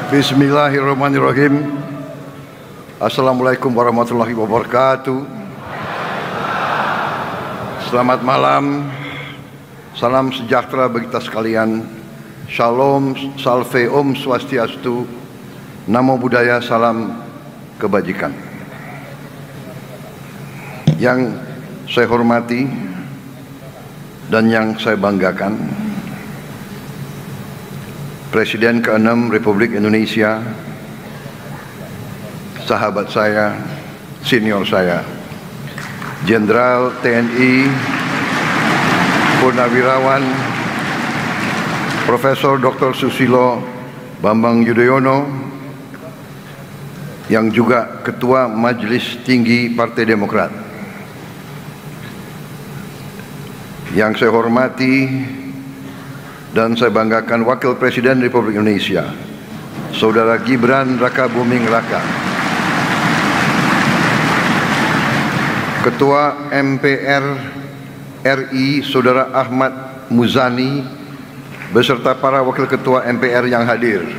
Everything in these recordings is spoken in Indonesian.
Bismillahirrahmanirrahim. Assalamualaikum warahmatullahi wabarakatuh. Selamat malam. Salam sejahtera bagi kita sekalian. Shalom, salve, om swastiastu. Namo Buddhaya, salam kebajikan. Yang saya hormati dan yang saya banggakan, Presiden ke-6 Republik Indonesia, sahabat saya, senior saya, Jenderal TNI Purnawirawan Profesor Dr. Susilo Bambang Yudhoyono, yang juga Ketua Majelis Tinggi Partai Demokrat. Yang saya hormati dan saya banggakan Wakil Presiden Republik Indonesia, Saudara Gibran Rakabuming Raka, Ketua MPR RI Saudara Ahmad Muzani beserta para Wakil Ketua MPR yang hadir.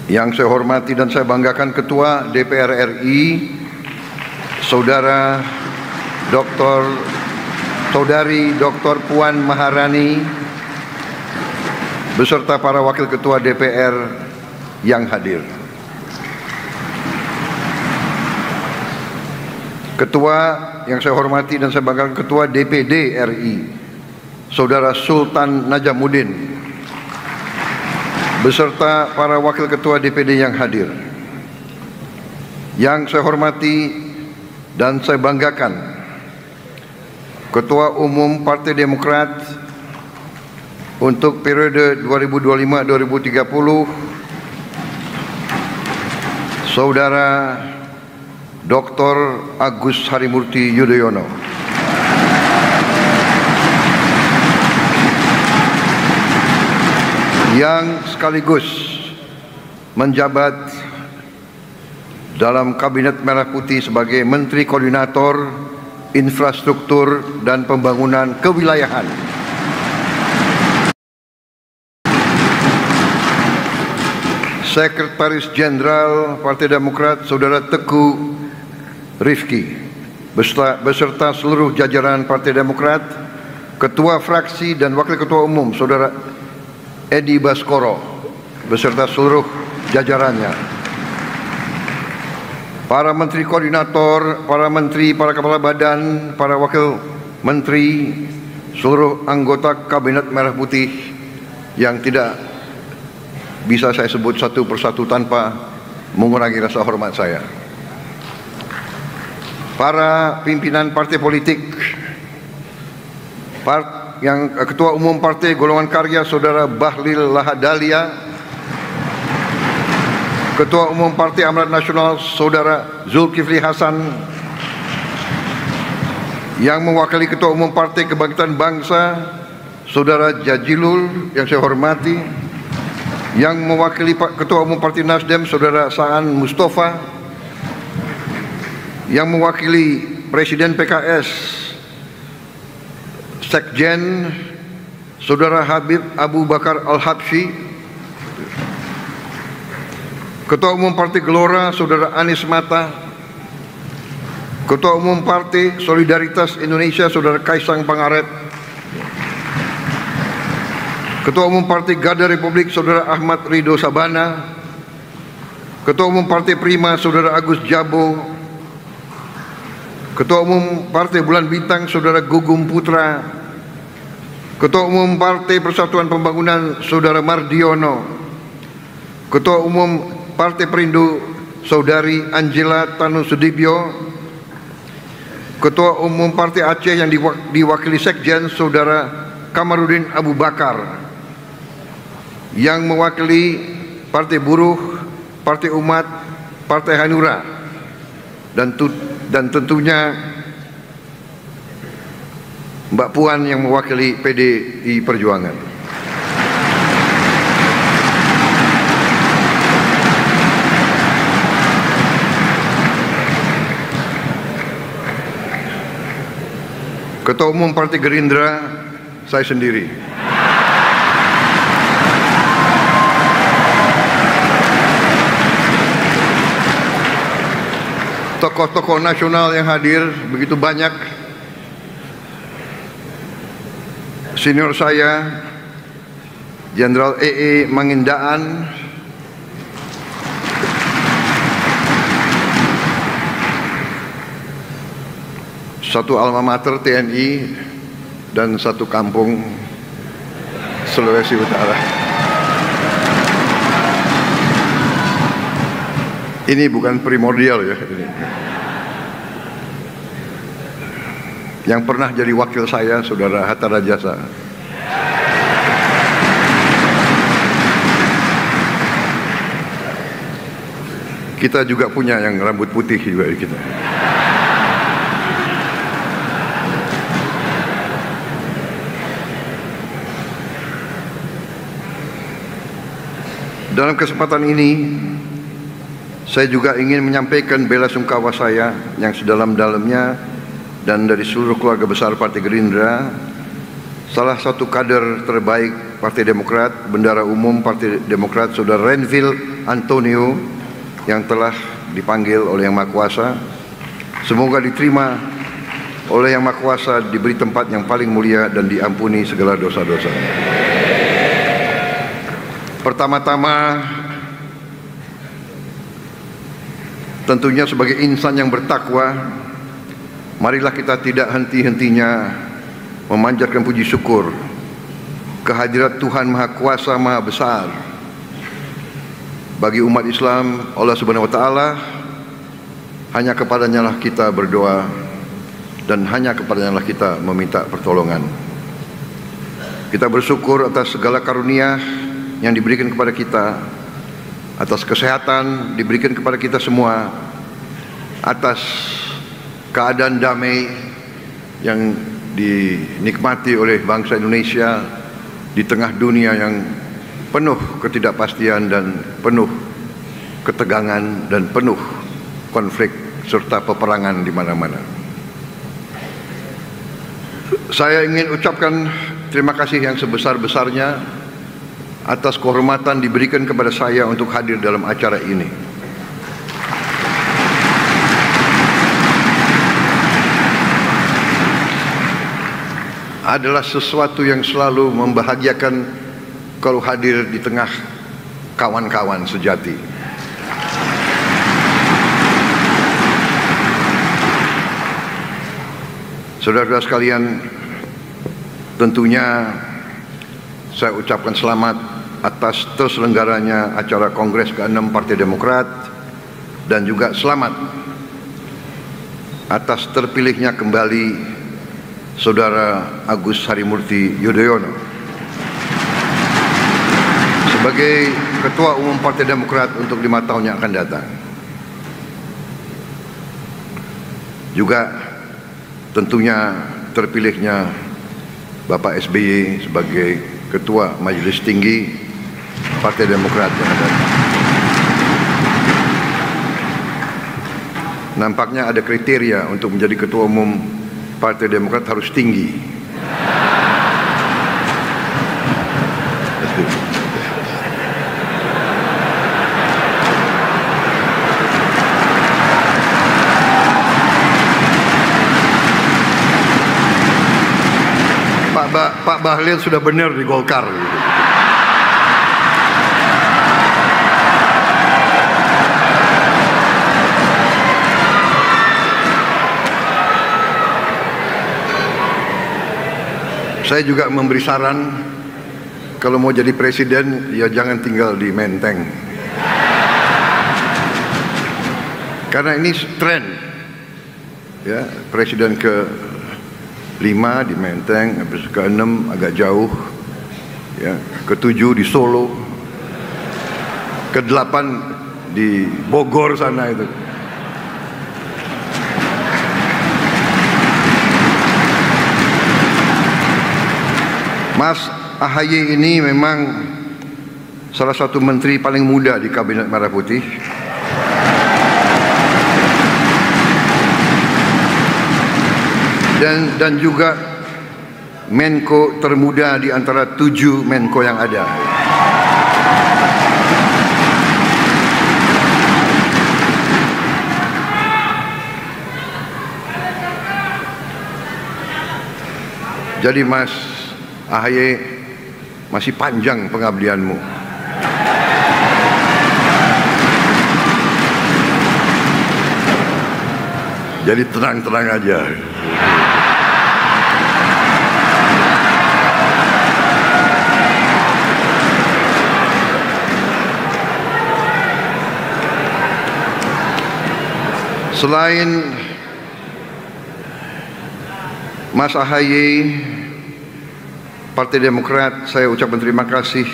Yang saya hormati dan saya banggakan Ketua DPR RI Saudari Dr. Puan Maharani beserta para Wakil Ketua DPR yang hadir. Ketua yang saya hormati dan saya banggakan Ketua DPD RI Saudara Sultan Najamuddin beserta para Wakil Ketua DPD yang hadir. Yang saya hormati dan saya banggakan Ketua Umum Partai Demokrat untuk periode 2025-2030 Saudara Dr. Agus Harimurti Yudhoyono. Yang sekaligus menjabat dalam Kabinet Merah Putih sebagai Menteri Koordinator Infrastruktur dan Pembangunan Kewilayahan. Sekretaris Jenderal Partai Demokrat Saudara Teguh Rifki beserta seluruh jajaran Partai Demokrat, Ketua Fraksi dan Wakil Ketua Umum Saudara Edi Baskoro beserta seluruh jajarannya, para Menteri Koordinator, para Menteri, para Kepala Badan, para Wakil Menteri, seluruh anggota Kabinet Merah Putih yang tidak bisa saya sebut satu persatu tanpa mengurangi rasa hormat saya, para pimpinan partai politik, yang Ketua Umum Partai Golongan Karya Saudara Bahlil Lahadalia, Ketua Umum Partai Amanat Nasional Saudara Zulkifli Hasan, yang mewakili Ketua Umum Partai Kebangkitan Bangsa Saudara Jajilul yang saya hormati, yang mewakili Ketua Umum Partai Nasdem Saudara Saan Mustafa, yang mewakili Presiden PKS Sekjen Saudara Habib Abu Bakar Al-Habsyi, Ketua Umum Partai Gelora Saudara Anies Mata, Ketua Umum Partai Solidaritas Indonesia Saudara Kaisang Pangarep, Ketua Umum Partai Garda Republik Saudara Ahmad Ridho Sabana, Ketua Umum Partai Prima Saudara Agus Jabo, Ketua Umum Partai Bulan Bintang Saudara Gugum Putra, Ketua Umum Partai Persatuan Pembangunan Saudara Mardiono, Ketua Umum Partai Perindo Saudari Angela Tanu Sudibyo, Ketua Umum Partai Aceh yang diwakili Sekjen Saudara Kamarudin Abu Bakar, yang mewakili Partai Buruh, Partai Umat, Partai Hanura, dan tentunya Mbak Puan yang mewakili PDI Perjuangan. Ketua Umum Partai Gerindra, saya sendiri. tokoh-tokoh nasional yang hadir begitu banyak, senior saya Jenderal E.E. Mangindaan, satu alma mater TNI dan satu kampung Sulawesi Utara. Ini bukan primordial ya. Yang pernah jadi wakil saya, Saudara Hatta Rajasa. Kita juga punya yang rambut putih juga kita. Dalam kesempatan ini, saya juga ingin menyampaikan bela sungkawa saya yang sedalam-dalamnya dan dari seluruh keluarga besar Partai Gerindra, salah satu kader terbaik Partai Demokrat, Bendara Umum Partai Demokrat, Saudara Renville Antonio, yang telah dipanggil oleh Yang Maha Kuasa. Semoga diterima oleh Yang Maha Kuasa, diberi tempat yang paling mulia dan diampuni segala dosa-dosa. Pertama-tama, tentunya sebagai insan yang bertakwa, marilah kita tidak henti-hentinya memanjatkan puji syukur kehadirat Tuhan Maha Kuasa Maha Besar. Bagi umat Islam, Allah Subhanahu wa Ta'ala, hanya kepadanya lah kita berdoa dan hanya kepadanya lah kita meminta pertolongan. Kita bersyukur atas segala karunia yang diberikan kepada kita, atas kesehatan diberikan kepada kita semua, atas keadaan damai yang dinikmati oleh bangsa Indonesia di tengah dunia yang penuh ketidakpastian dan penuh ketegangan dan penuh konflik serta peperangan di mana-mana. Saya ingin ucapkan terima kasih yang sebesar-besarnya atas kehormatan diberikan kepada saya untuk hadir dalam acara ini. Adalah sesuatu yang selalu membahagiakan kalau hadir di tengah kawan-kawan sejati. Saudara-saudara sekalian, tentunya saya ucapkan selamat atas terselenggaranya acara Kongres ke-6 Partai Demokrat, dan juga selamat atas terpilihnya kembali Saudara Agus Harimurti Yudhoyono sebagai Ketua Umum Partai Demokrat untuk 5 tahun yang akan datang. Juga tentunya terpilihnya Bapak SBY sebagai Ketua Majelis Tinggi Partai Demokrat yang ada. Nampaknya ada kriteria untuk menjadi Ketua Umum Partai Demokrat, harus tinggi. Pak Bahlil sudah benar di Golkar gitu. Saya juga memberi saran, kalau mau jadi presiden ya jangan tinggal di Menteng, karena ini tren ya, presiden ke-5 di Menteng, habis ke-6 agak jauh ya, ke-7 di Solo, ke-8 di Bogor sana itu. Mas AHY ini memang salah satu menteri paling muda di Kabinet Merah Putih. Dan juga Menko termuda di antara 7 Menko yang ada. Jadi Mas AHY, masih panjang pengabdianmu. Jadi tenang-tenang aja. Selain Mas AHY, Partai Demokrat, saya ucapkan terima kasih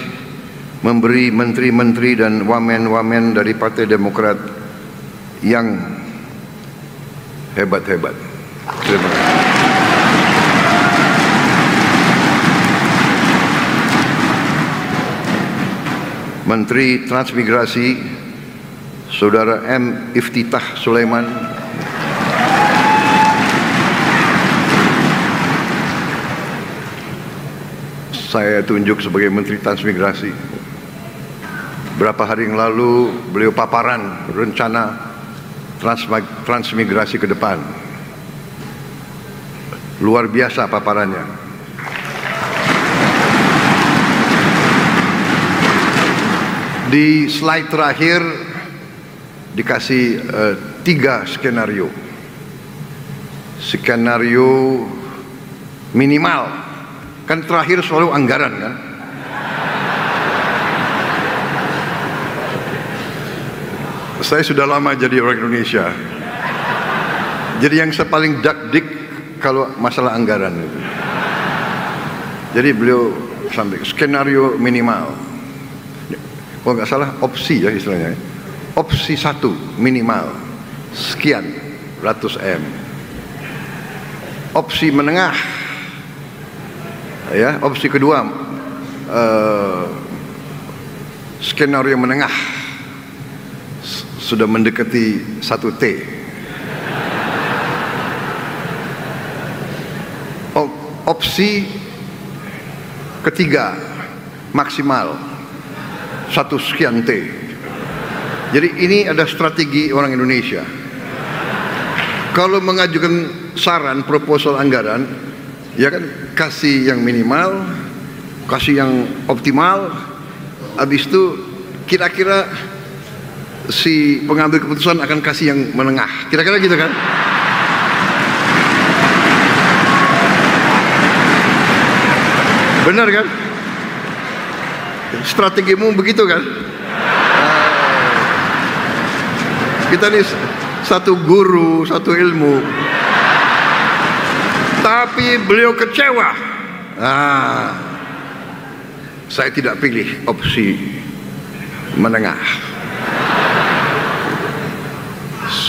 memberi menteri-menteri dan wamen-wamen dari Partai Demokrat yang hebat-hebat. Terima kasih. Menteri Transmigrasi Saudara M. Iftitah Sulaiman, saya tunjuk sebagai Menteri Transmigrasi. Berapa hari yang lalu beliau paparan rencana transmigrasi ke depan. Luar biasa paparannya. Di slide terakhir dikasih 3 skenario. Skenario minimal, kan terakhir selalu anggaran kan. Saya sudah lama jadi orang Indonesia, jadi yang saya paling dak-dik kalau masalah anggaran itu. Jadi beliau sampai skenario minimal, kalau nggak salah opsi ya istilahnya, opsi 1 minimal sekian ratus M. Opsi menengah, ya, opsi kedua skenario menengah sudah mendekati 1 T. Opsi ketiga maksimal 1 sekian T. Jadi ini ada strategi orang Indonesia. Kalau mengajukan saran proposal anggaran, ya kan, kasih yang minimal, kasih yang optimal, habis itu kira-kira si pengambil keputusan akan kasih yang menengah, kira-kira gitu kan. Benar kan? Strategimu begitu kan? Kita ini satu guru, satu ilmu, tapi beliau kecewa. Saya tidak pilih opsi menengah,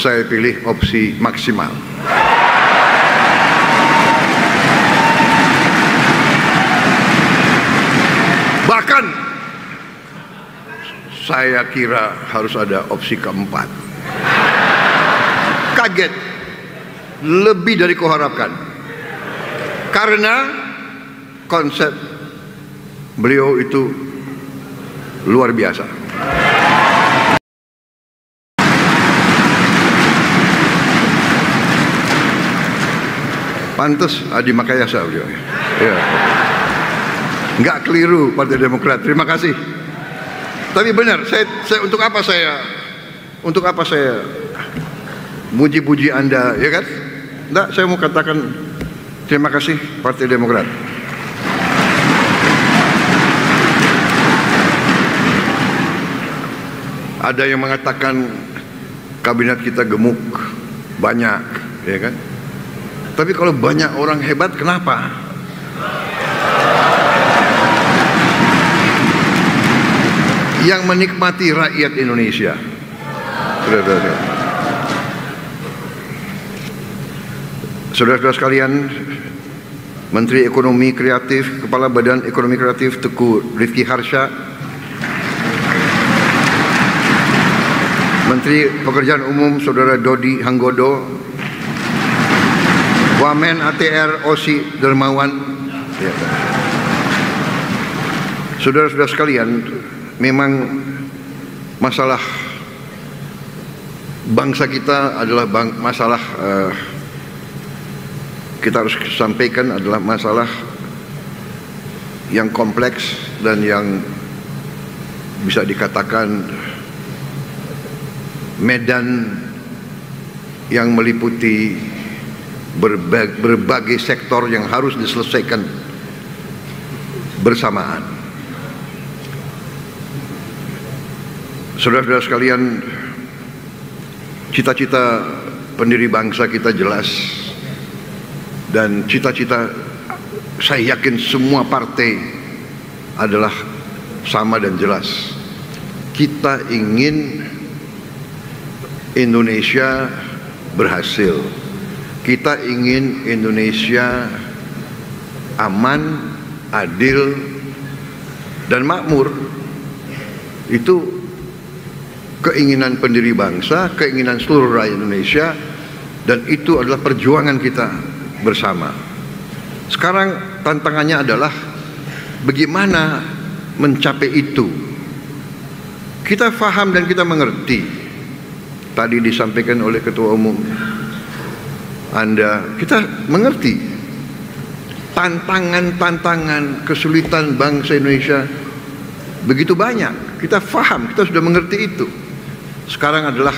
saya pilih opsi maksimal. Bahkan saya kira harus ada opsi keempat. Kaget, lebih dari kuharapkan, karena konsep beliau itu luar biasa. Pantes Adi Makayasa beliau. Ya. Nggak keliru Partai Demokrat. Terima kasih. Tapi benar, saya untuk apa saya muji-puji Anda, ya kan? Enggak, saya mau katakan terima kasih Partai Demokrat. Ada yang mengatakan kabinet kita gemuk, banyak, ya kan? Tapi kalau banyak orang hebat, kenapa? Yang menikmati rakyat Indonesia. Saudara-saudara sekalian, Menteri Ekonomi Kreatif, Kepala Badan Ekonomi Kreatif Teguh Rifki Harsha, Menteri Pekerjaan Umum Saudara Dodi Hanggodo, Wamen ATR Osi Dermawan, ya. Saudara-saudara sekalian, memang masalah bangsa kita adalah masalah kita harus sampaikan adalah masalah yang kompleks dan yang bisa dikatakan medan yang meliputi berbagai sektor yang harus diselesaikan bersamaan. Saudara-saudara sekalian, cita-cita pendiri bangsa kita jelas, dan cita-cita saya yakin semua partai adalah sama dan jelas. Kita ingin Indonesia berhasil. Kita ingin Indonesia aman, adil, dan makmur. Itu keinginan pendiri bangsa, keinginan seluruh rakyat Indonesia, dan itu adalah perjuangan kita bersama. Sekarang tantangannya adalah bagaimana mencapai itu. Kita faham dan kita mengerti. Tadi disampaikan oleh Ketua Umum Anda, kita mengerti tantangan-tantangan kesulitan bangsa Indonesia begitu banyak. Kita faham, kita sudah mengerti itu. Sekarang adalah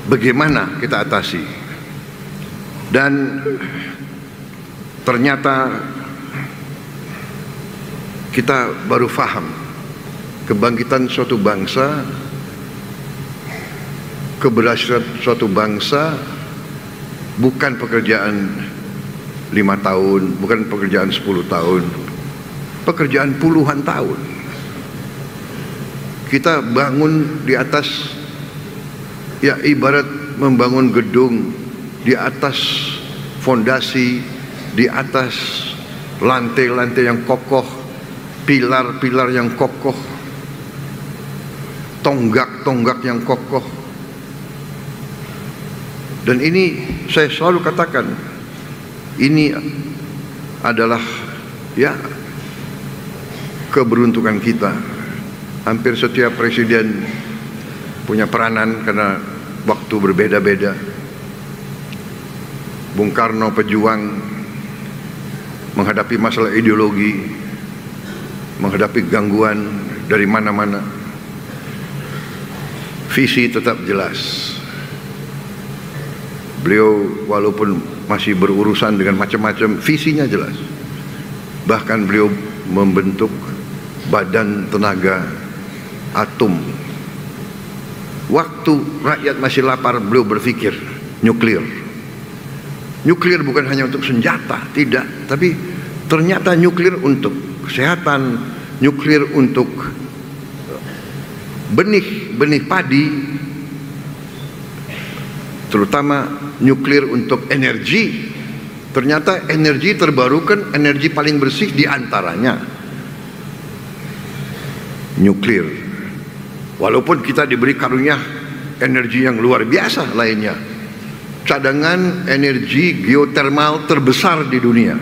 bagaimana kita atasi. Dan ternyata kita baru faham kebangkitan suatu bangsa, keberhasilan suatu bangsa bukan pekerjaan 5 tahun, bukan pekerjaan 10 tahun, pekerjaan puluhan tahun. Kita bangun di atas, ya ibarat membangun gedung di atas fondasi, di atas lantai-lantai yang kokoh, pilar-pilar yang kokoh, tonggak-tonggak yang kokoh. Dan ini saya selalu katakan, ini adalah ya keberuntungan kita. Hampir setiap presiden punya peranan karena waktu berbeda-beda. Bung Karno pejuang menghadapi masalah ideologi, menghadapi gangguan dari mana-mana. Visi tetap jelas. Beliau walaupun masih berurusan dengan macam-macam, visinya jelas. Bahkan beliau membentuk Badan Tenaga Atom. Waktu rakyat masih lapar, beliau berpikir nuklir. Nuklir bukan hanya untuk senjata, tidak, tapi ternyata nuklir untuk kesehatan, nuklir untuk benih padi, terutama nuklir untuk energi. Ternyata energi terbarukan, energi paling bersih diantaranya nuklir. Walaupun kita diberi karunia energi yang luar biasa lainnya, cadangan energi geotermal terbesar di dunia.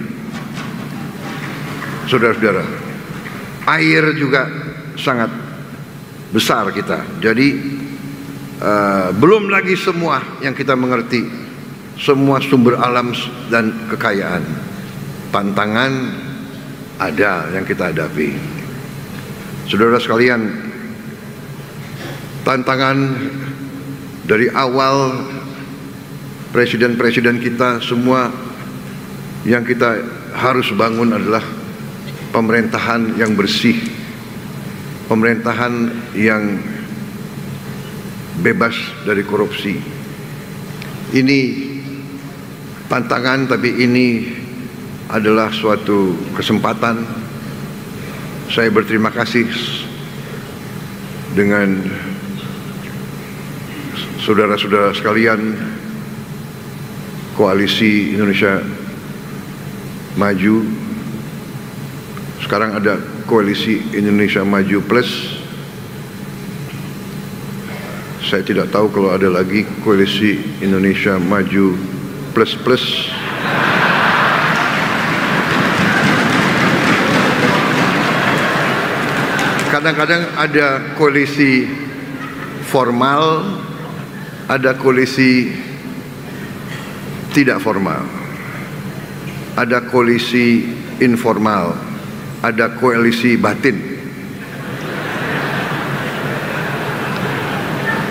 Saudara-saudara, air juga sangat besar kita. Jadi belum lagi semua yang kita mengerti, semua sumber alam dan kekayaan. Tantangan ada yang kita hadapi. Saudara sekalian, tantangan dari awal presiden-presiden kita semua yang kita harus bangun adalah pemerintahan yang bersih, pemerintahan yang bebas dari korupsi. Ini tantangan, tapi ini adalah suatu kesempatan. Saya berterima kasih dengan saudara-saudara sekalian, Koalisi Indonesia Maju. Sekarang ada Koalisi Indonesia Maju Plus. Saya tidak tahu kalau ada lagi Koalisi Indonesia Maju Plus Plus. Kadang-kadang ada koalisi formal, ada koalisi tidak formal, ada koalisi informal. ada koalisi batin.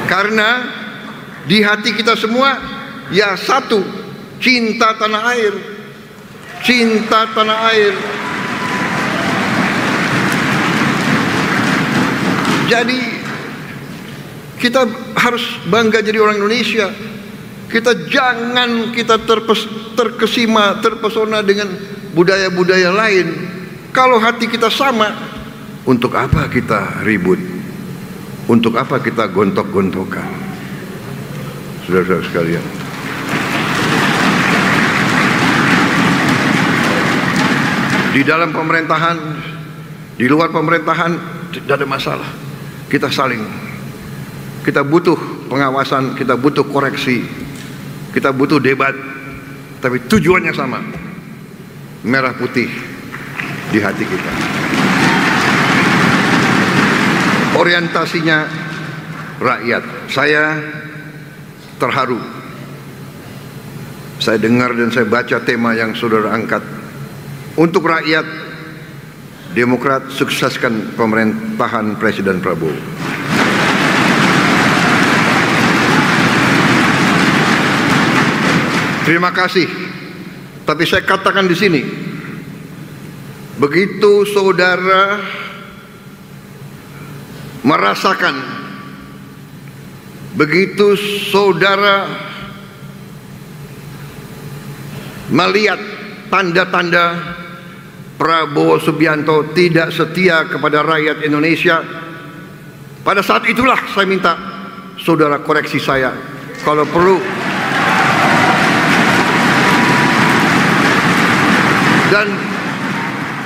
Karena di hati kita semua ya satu, cinta tanah air. Cinta tanah air. Jadi kita harus bangga jadi orang Indonesia. Kita jangan terkesima, terpesona dengan budaya-budaya lain. Kalau hati kita sama, untuk apa kita ribut? Untuk apa kita gontok-gontokan? Saudara-saudara sekalian, di dalam pemerintahan, di luar pemerintahan tidak ada masalah. Kita butuh pengawasan, kita butuh koreksi, kita butuh debat, tapi tujuannya sama, merah putih di hati kita. Orientasinya rakyat. Saya terharu. Saya dengar dan saya baca tema yang saudara angkat. Untuk rakyat, Demokrat sukseskan pemerintahan Presiden Prabowo. Terima kasih. Tapi saya katakan di sini, begitu saudara merasakan, begitu saudara melihat tanda-tanda Prabowo Subianto tidak setia kepada rakyat Indonesia, pada saat itulah saya minta saudara koreksi saya. Kalau perlu, dan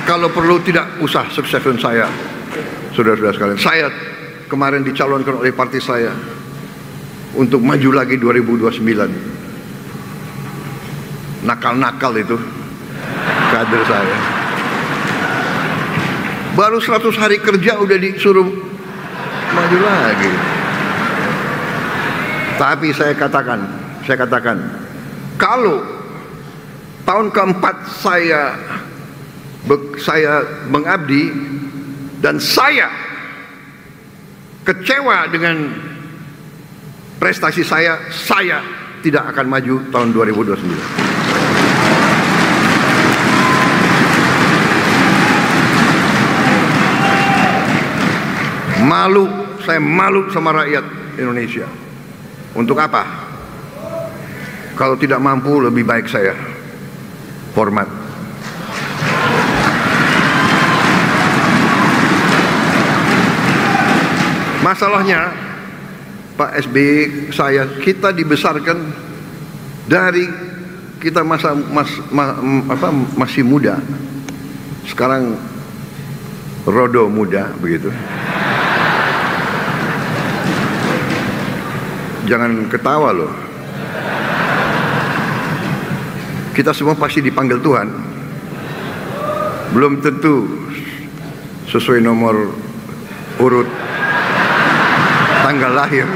kalau perlu tidak usah sukseskan saya. Saudara-saudara sekalian, saya kemarin dicalonkan oleh partai saya untuk maju lagi 2029. Nakal-nakal itu kader saya. Baru 100 hari kerja udah disuruh maju lagi. Tapi saya katakan, kalau tahun keempat saya mengabdi dan saya kecewa dengan prestasi saya tidak akan maju tahun 2029. Saya malu sama rakyat Indonesia. Untuk apa? Kalau tidak mampu, lebih baik saya hormat. Masalahnya Pak SBY, kita dibesarkan dari kita masih muda. Sekarang rodo muda begitu. Jangan ketawa loh. Kita semua pasti dipanggil Tuhan. Belum tentu sesuai nomor urut tanggal lahir.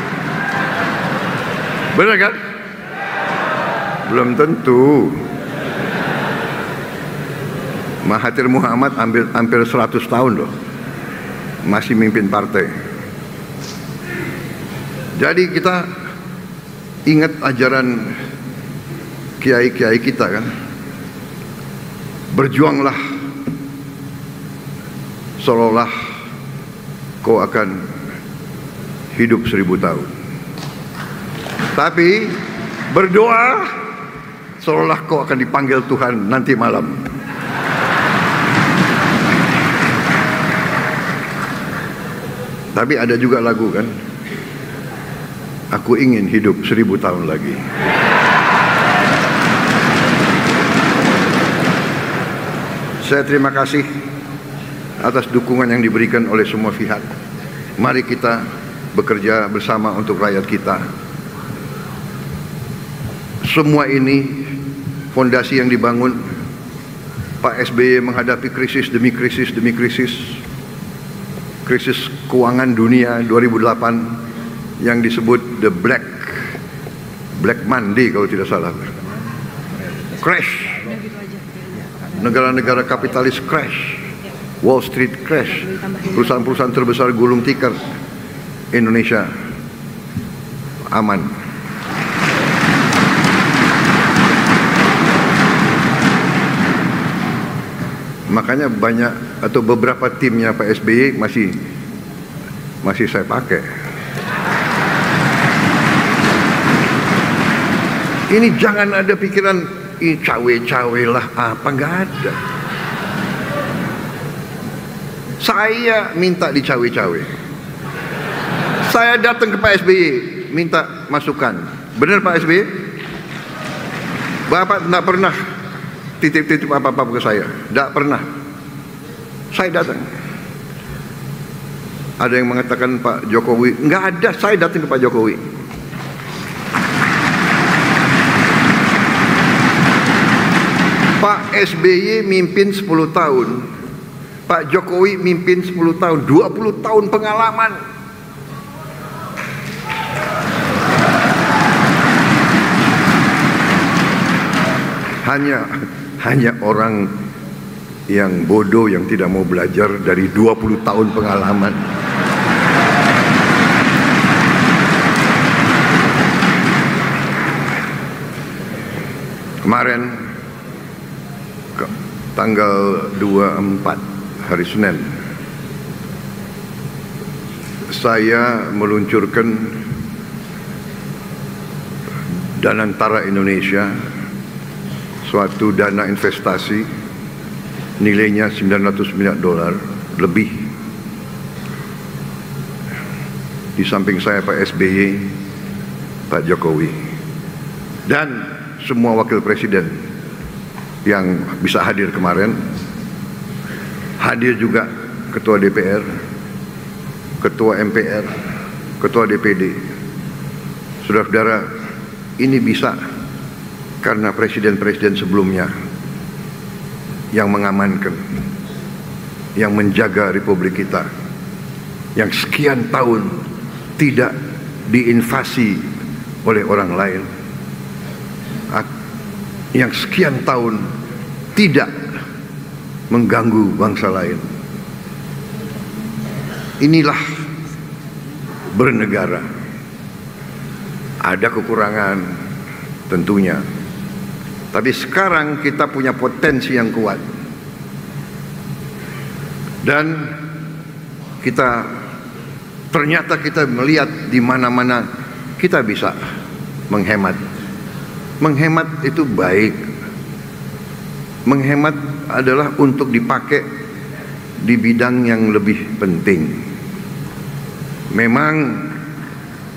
Benar kan? Belum tentu. Mahathir Muhammad hampir 100 tahun loh, masih mimpin partai. Jadi kita ingat ajaran kiai-kiai kita kan, berjuanglah seolah kau akan hidup 1000 tahun, tapi berdoa seolah kau akan dipanggil Tuhan nanti malam. Tapi ada juga lagu kan, aku ingin hidup 1000 tahun lagi. Saya terima kasih atas dukungan yang diberikan oleh semua pihak. Mari kita bekerja bersama untuk rakyat kita. Semua ini fondasi yang dibangun Pak SBY menghadapi krisis demi krisis demi krisis. Krisis keuangan dunia 2008 yang disebut the Black Monday kalau tidak salah. Crash. Negara-negara kapitalis crash. Wall Street crash, perusahaan-perusahaan terbesar gulung tikar, Indonesia aman. Makanya banyak atau beberapa timnya Pak SBY masih saya pakai. Ini jangan ada pikiran cawe-cawe lah apa, nggak ada. Saya minta dicawe-cawe. Saya datang ke Pak SBY minta masukan. Benar Pak SBY? Bapak tidak pernah titip-titip apa-apa ke saya. Tidak pernah. Saya datang. Ada yang mengatakan Pak Jokowi, nggak ada, saya datang ke Pak Jokowi. Pak SBY mimpin 10 tahun, Pak Jokowi mimpin 10 tahun, 20 tahun pengalaman. Hanya orang yang bodoh yang tidak mau belajar dari 20 tahun pengalaman. Kemarin tanggal 24 hari Senin saya meluncurkan Danantara Indonesia, suatu dana investasi nilainya $900 miliar lebih. Di samping saya Pak SBY, Pak Jokowi, dan semua wakil presiden yang bisa hadir kemarin. Hadir juga Ketua DPR, Ketua MPR, Ketua DPD. Saudara-saudara, ini bisa karena presiden-presiden sebelumnya yang mengamankan, yang menjaga Republik kita, yang sekian tahun tidak diinvasi oleh orang lain, yang sekian tahun tidak mengganggu bangsa lain. Inilah bernegara. Ada kekurangan tentunya, tapi sekarang kita punya potensi yang kuat, dan ternyata kita melihat di mana-mana kita bisa menghemat. Menghemat itu baik. Menghemat adalah untuk dipakai di bidang yang lebih penting. Memang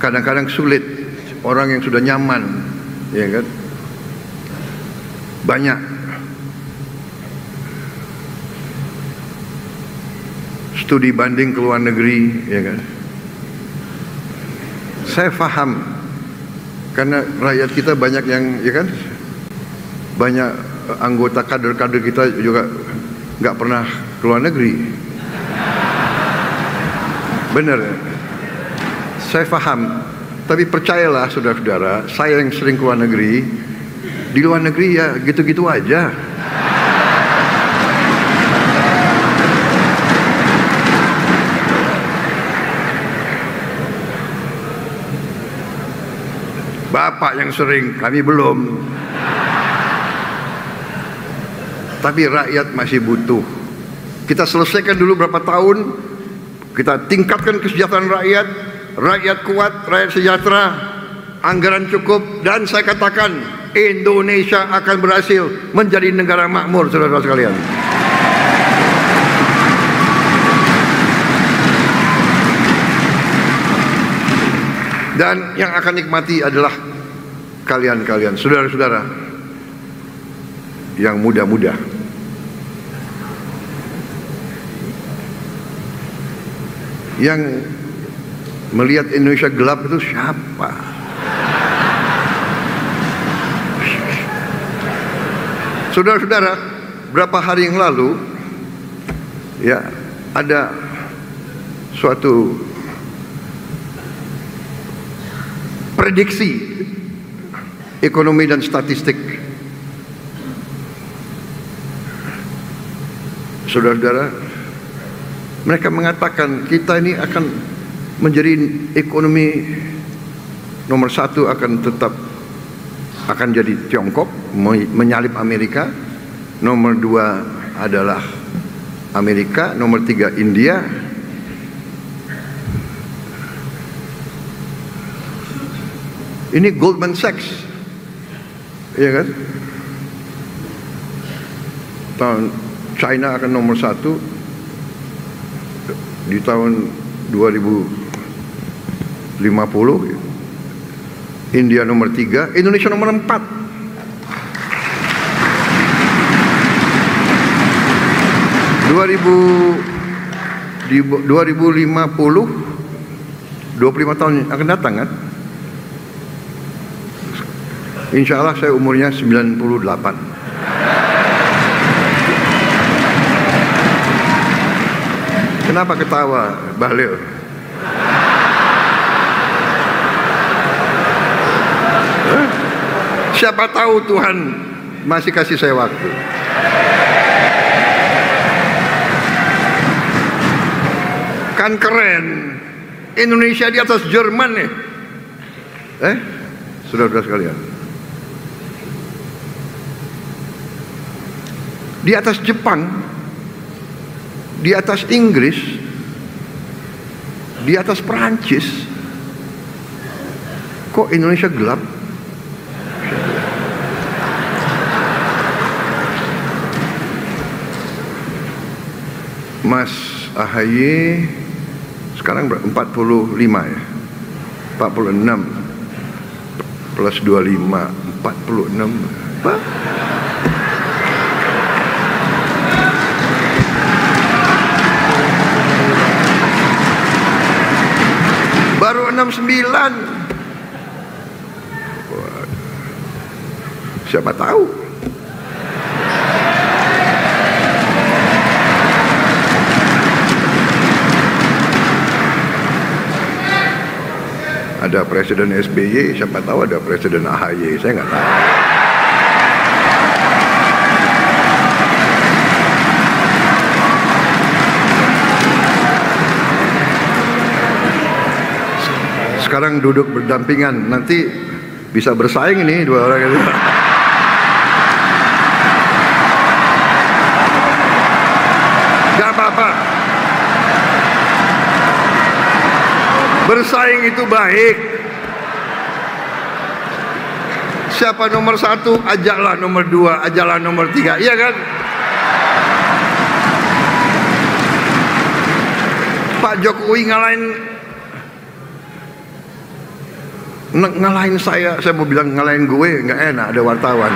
kadang-kadang sulit orang yang sudah nyaman, ya kan? Banyak studi banding ke luar negeri, ya kan? Saya paham karena rakyat kita banyak yang, ya kan, banyak anggota kader-kader kita juga nggak pernah ke luar negeri. Benar, saya paham. Tapi percayalah saudara-saudara, saya yang sering ke luar negeri, di luar negeri ya gitu-gitu aja. Bapak yang sering, kami belum. Tapi rakyat masih butuh. Kita selesaikan dulu berapa tahun, kita tingkatkan kesejahteraan rakyat, rakyat kuat, rakyat sejahtera, anggaran cukup, dan saya katakan Indonesia akan berhasil menjadi negara makmur, saudara-saudara sekalian. Dan yang akan nikmati adalah kalian-kalian, saudara-saudara yang muda-muda. Yang melihat Indonesia gelap itu siapa? Saudara-saudara, berapa hari yang lalu ya ada suatu prediksi ekonomi dan statistik. Saudara-saudara, Mereka mengatakan kita ini akan menjadi ekonomi nomor satu, akan tetap akan jadi Tiongkok, menyalip Amerika. Nomor dua adalah Amerika, nomor tiga India. Ini Goldman Sachs, iya kan? China akan nomor satu di tahun 2050, India nomor 3, Indonesia nomor 4. Di 2050, 25 tahun akan datang kan? Insya Allah saya umurnya 98. Kenapa ketawa, Bahlil? Siapa tahu Tuhan masih kasih saya waktu. Kan keren, Indonesia di atas Jerman nih. Saudara-saudara sekalian, di atas Jepang, di atas Inggris, di atas Perancis. Kok Indonesia gelap? Mas AHY sekarang 45 ya, 46 plus 25, 46 apa? Baru 69. Siapa tahu? Ada Presiden SBY, siapa tahu ada Presiden AHY, saya nggak tahu. Sekarang duduk berdampingan, nanti bisa bersaing ini dua orang itu. Gak apa-apa. Bersaing itu baik. Siapa nomor satu, ajaklah nomor dua, ajaklah nomor tiga, iya kan? Pak Jokowi ngalahin saya mau bilang ngalahin gue, nggak enak, ada wartawan.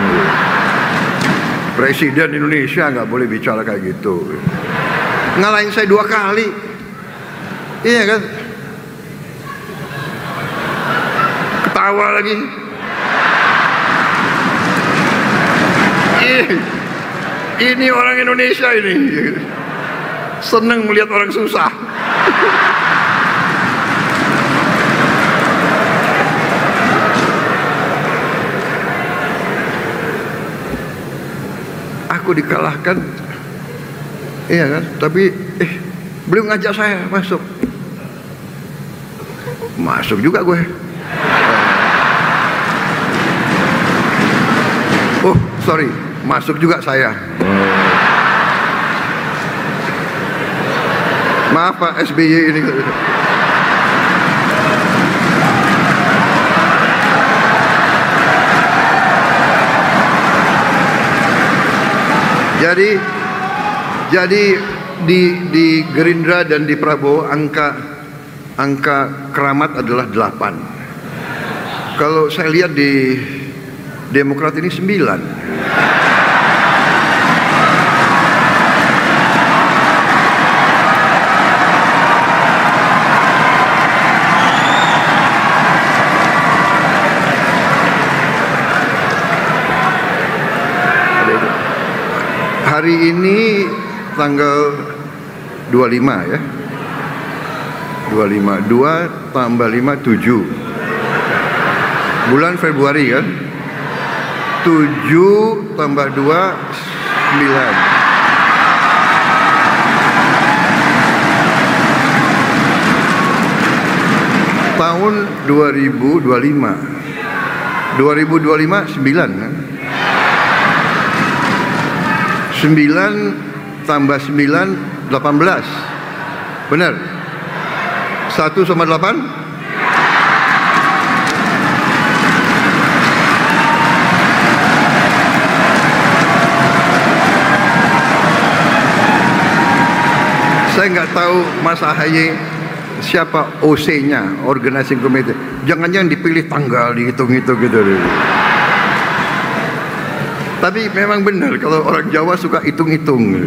Presiden Indonesia nggak boleh bicara kayak gitu. Ngalahin saya 2 kali, iya kan? Ketawa lagi. Ini orang Indonesia ini seneng melihat orang susah. Aku dikalahkan, iya kan? Tapi beliau ngajak saya masuk juga gue. Oh sorry, masuk juga saya. Maaf Pak SBY ini. Jadi di Gerindra dan di Prabowo angka keramat adalah 8. Kalau saya lihat di Demokrat ini 9. Hari ini tanggal 25 ya. 25, 2 tambah 5, 7. Bulan Februari kan. 7 tambah 2, 9. tahun 2025. 2025 9 kan? 9 tambah 9 18. Benar? 1 sama 8? Saya nggak tahu Mas AHY siapa OC-nya, Organizing Committee. Jangan-jangan dipilih tanggal, dihitung-hitung gitu. Tapi memang benar kalau orang Jawa suka hitung-hitung.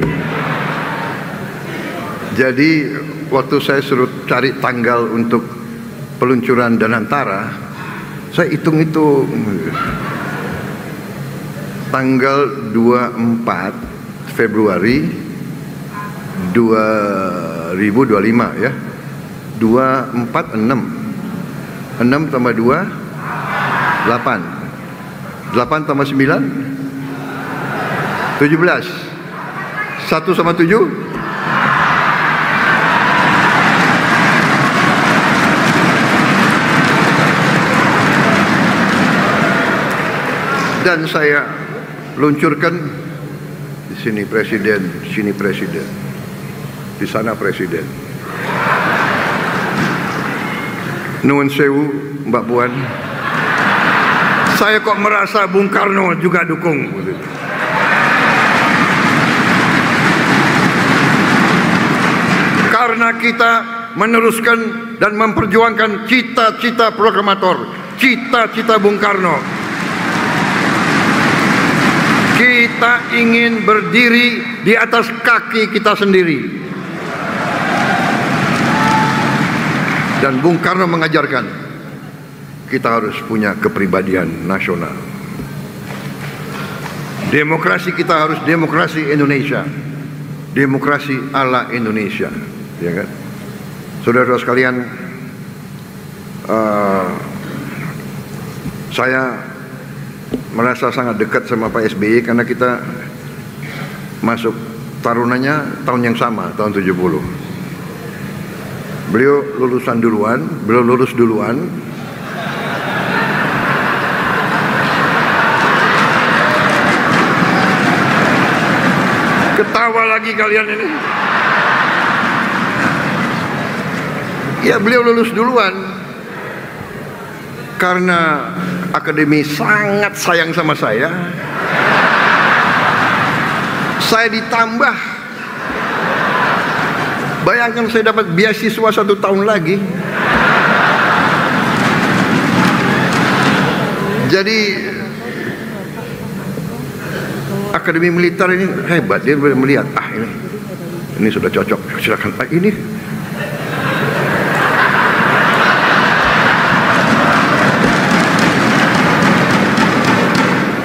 Jadi waktu saya suruh cari tanggal untuk peluncuran Danantara, saya hitung-hitung. Tanggal 24 Februari 2025 ya. 24 6 tambah 2 8. 8 tambah 9 17. 1 sama 7 dan saya luncurkan di sini presiden, sini presiden, di sana presiden. Nuwun sewu Mbak Puan, saya kok merasa Bung Karno juga dukung. Karena kita meneruskan dan memperjuangkan cita-cita proklamator, cita-cita Bung Karno. Kita ingin berdiri di atas kaki kita sendiri. Dan Bung Karno mengajarkan kita harus punya kepribadian nasional. Demokrasi kita harus demokrasi Indonesia, demokrasi ala Indonesia, ya kan? Saudara-saudara sekalian, saya merasa sangat dekat sama Pak SBY karena kita masuk tarunanya tahun yang sama, tahun 70. Beliau lulusan duluan, beliau lulus duluan. Ketawa lagi kalian ini. Ya, beliau lulus duluan karena akademi sangat sayang sama saya. Saya ditambah. Bayangkan saya dapat beasiswa 1 tahun lagi. Jadi akademi militer ini hebat, dia melihat ini sudah cocok, silakan Pak ini.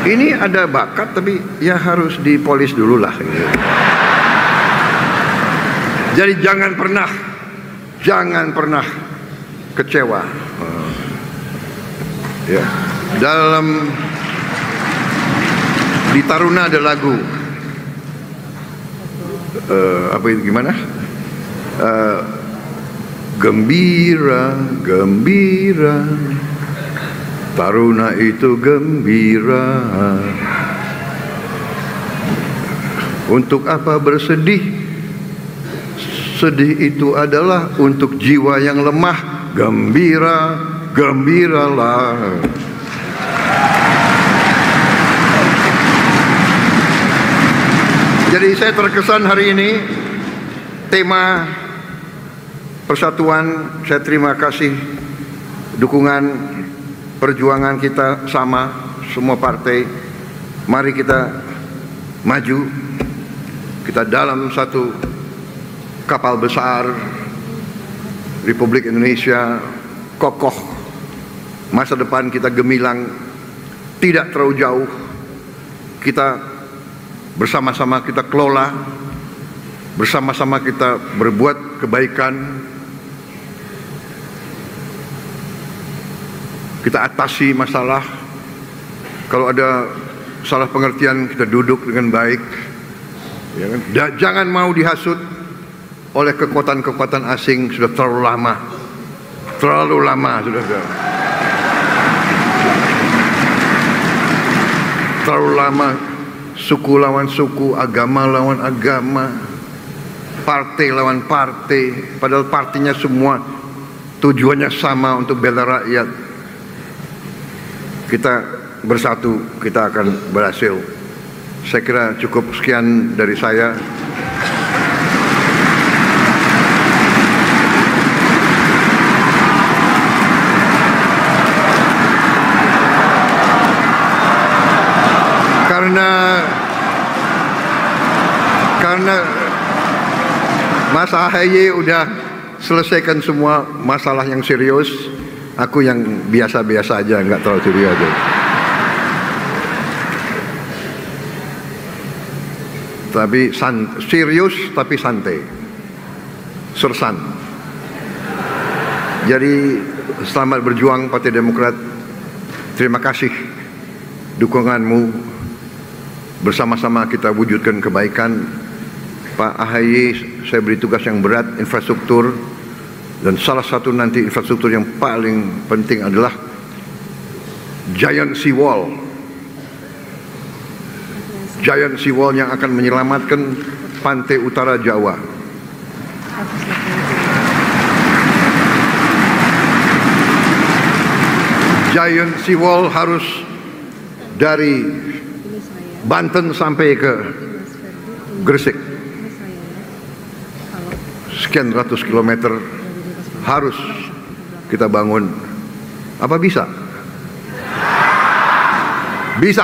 Ini ada bakat tapi ya harus dipolis dulu lah. Jadi jangan pernah kecewa. Ya, dalam di Taruna ada lagu apa itu gimana? Gembira, gembira, Taruna itu gembira. Untuk apa bersedih? Sedih itu adalah untuk jiwa yang lemah. Gembira, gembiralah. Jadi saya terkesan hari ini tema persatuan. Saya terima kasih dukungan perjuangan kita sama semua partai. Mari kita maju, kita dalam satu kapal besar Republik Indonesia kokoh. Masa depan kita gemilang, tidak terlalu jauh. Kita bersama-sama kita kelola, bersama-sama kita berbuat kebaikan, kita atasi masalah. Kalau ada salah pengertian, kita duduk dengan baik, ya kan? Jangan mau dihasut oleh kekuatan-kekuatan asing. Sudah terlalu lama Terlalu lama sudah. Terlalu lama suku lawan suku, agama lawan agama, partai lawan partai, padahal partinya semua tujuannya sama untuk bela rakyat. Kita bersatu, kita akan berhasil. Saya kira cukup sekian dari saya. Karena Mas AHY udah selesaikan semua masalah yang serius, aku yang biasa-biasa aja, nggak terlalu serius aja. Tapi serius tapi santai, sersan. Jadi selamat berjuang Partai Demokrat. Terima kasih dukunganmu. Bersama-sama kita wujudkan kebaikan. Pak AHY, saya beri tugas yang berat, infrastruktur, dan salah satu nanti infrastruktur yang paling penting adalah Giant Seawall. Giant Seawall yang akan menyelamatkan pantai utara Jawa. Giant Seawall harus dari Banten sampai ke Gresik, sekian ratus kilometer harus kita bangun. Apa bisa? Bisa.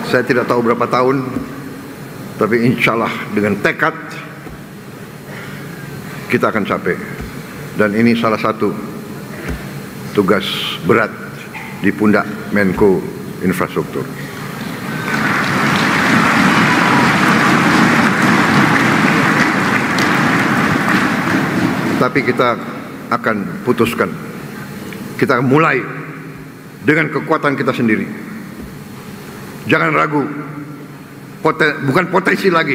Saya tidak tahu berapa tahun, tapi insya Allah dengan tekad kita akan capai. Dan ini salah satu tugas berat di pundak Menko Infrastruktur. Tapi kita akan putuskan. Kita mulai dengan kekuatan kita sendiri. Jangan ragu. Bukan potensi lagi.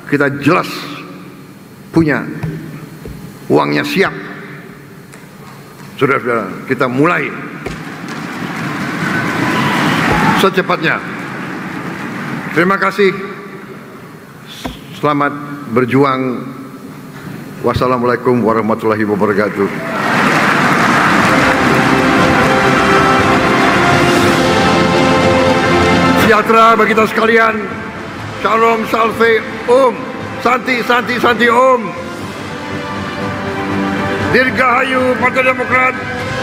Kita jelas punya uangnya siap. Saudara-saudara, kita mulai secepatnya. Terima kasih. Selamat berjuang. Wassalamualaikum warahmatullahi wabarakatuh. Sejahtera bagi kita sekalian. Shalom, salve, santi, santi, santi, Dirgahayu Partai Demokrat.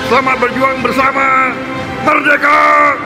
Selamat berjuang bersama. Merdeka!